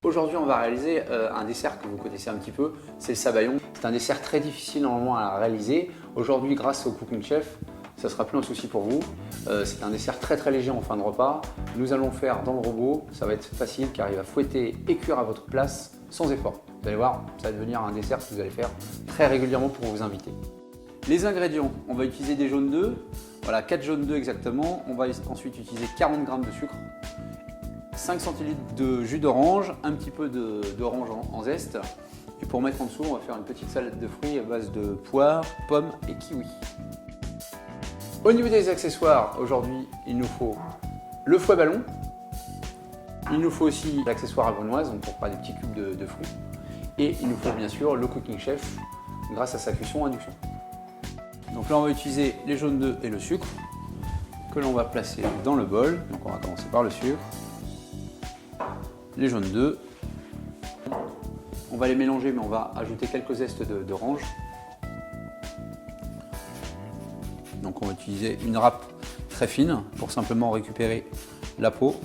Aujourd'hui, on va réaliser un dessert que vous connaissez un petit peu, c'est le sabayon. C'est un dessert très difficile normalement à réaliser. Aujourd'hui, grâce au Cooking Chef, ça sera plus un souci pour vous. C'est un dessert très léger en fin de repas. Nous allons le faire dans le robot. Ça va être facile car il va fouetter et cuire à votre place sans effort. Vous allez voir, ça va devenir un dessert que vous allez faire très régulièrement pour vos invités. Les ingrédients, on va utiliser des jaunes d'œufs. Voilà, 4 jaunes d'œufs exactement. On va ensuite utiliser 40 g de sucre, 5 centilitres de jus d'orange, un petit peu d'orange en zeste. Et pour mettre en dessous, on va faire une petite salade de fruits à base de poires, pommes et kiwis. Au niveau des accessoires, aujourd'hui, il nous faut le fouet ballon. Il nous faut aussi l'accessoire avoinoise, donc pour faire des petits cubes de fruits. Et il nous faut bien sûr le Cooking Chef grâce à sa cuisson à induction. Donc là, on va utiliser les jaunes d'œufs et le sucre que l'on va placer dans le bol. Donc on va commencer par le sucre, les jaunes d'œufs. On va les mélanger, mais on va ajouter quelques zestes d'orange. Donc on va utiliser une râpe très fine pour simplement récupérer la peau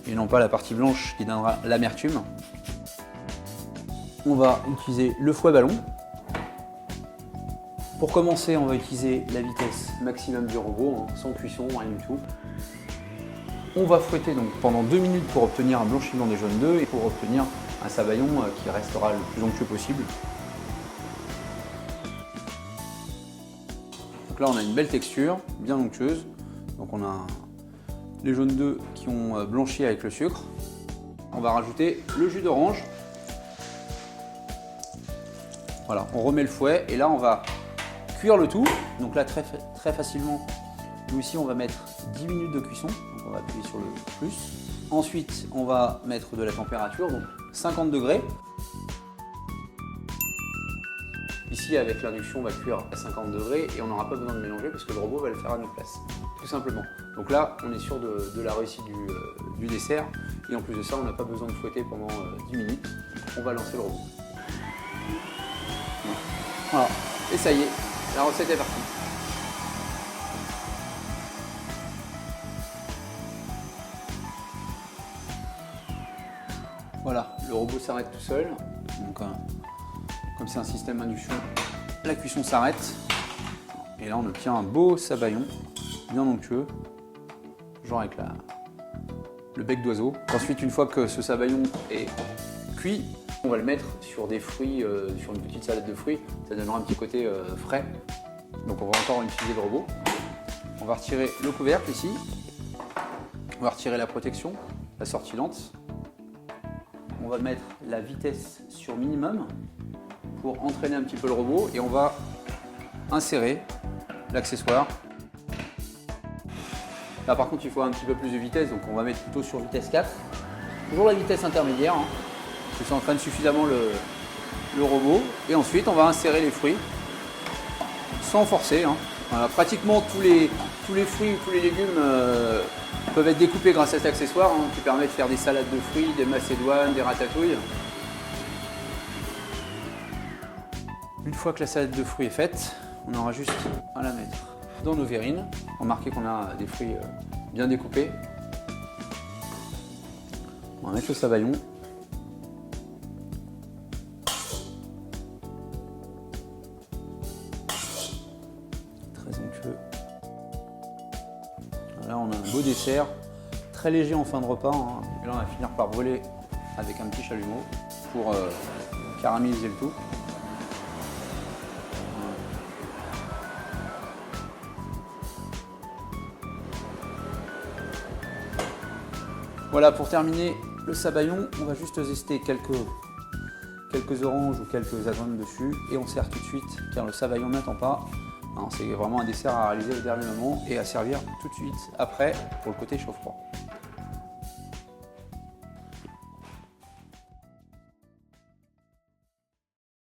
et non pas la partie blanche qui donnera l'amertume. On va utiliser le fouet ballon. Pour commencer, on va utiliser la vitesse maximum du robot, sans cuisson, rien du tout. On va fouetter donc pendant 2 minutes pour obtenir un blanchiment des jaunes d'œufs et pour obtenir un sabayon qui restera le plus onctueux possible. Donc là, on a une belle texture, bien onctueuse. Donc on a les jaunes d'œufs qui ont blanchi avec le sucre. On va rajouter le jus d'orange. Voilà, on remet le fouet et là on va cuire le tout. Donc là très facilement, nous ici on va mettre 10 minutes de cuisson. Donc on va appuyer sur le plus. Ensuite on va mettre de la température, donc 50 degrés. Ici avec l'induction on va cuire à 50 degrés et on n'aura pas besoin de mélanger parce que le robot va le faire à notre place. Tout simplement. Donc là on est sûr de la réussite du dessert et en plus de ça on n'a pas besoin de fouetter pendant 10 minutes. On va lancer le robot. Voilà, et ça y est, la recette est partie. Voilà, le robot s'arrête tout seul. Donc, comme c'est un système induction, la cuisson s'arrête. Et là, on obtient un beau sabayon, bien onctueux, genre avec le bec d'oiseau. Ensuite, une fois que ce sabayon est cuit, on va le mettre sur des fruits, sur une petite salade de fruits. Ça donnera un petit côté frais. Donc, on va encore utiliser le robot. On va retirer le couvercle ici. On va retirer la protection, la sortilante. On va mettre la vitesse sur minimum pour entraîner un petit peu le robot et on va insérer l'accessoire. Là par contre il faut un petit peu plus de vitesse, donc on va mettre plutôt sur vitesse 4. Toujours la vitesse intermédiaire, parce que ça entraîne suffisamment le robot. Et ensuite on va insérer les fruits sans forcer. Voilà, pratiquement tous les fruits ou tous les légumes peuvent être découpés grâce à cet accessoire qui permet de faire des salades de fruits, des macédoines, des ratatouilles. Une fois que la salade de fruits est faite, on aura juste à la mettre dans nos verrines. Remarquez qu'on a des fruits bien découpés. On va mettre le sabayon. Très onctueux. Là, on a un beau dessert, très léger en fin de repas. Et là, on va finir par brûler avec un petit chalumeau pour caraméliser le tout. Voilà, pour terminer le sabayon, on va juste zester quelques oranges ou quelques amandes dessus et on sert tout de suite car le sabayon n'attend pas. C'est vraiment un dessert à réaliser au dernier moment et à servir tout de suite après pour le côté chaud-froid.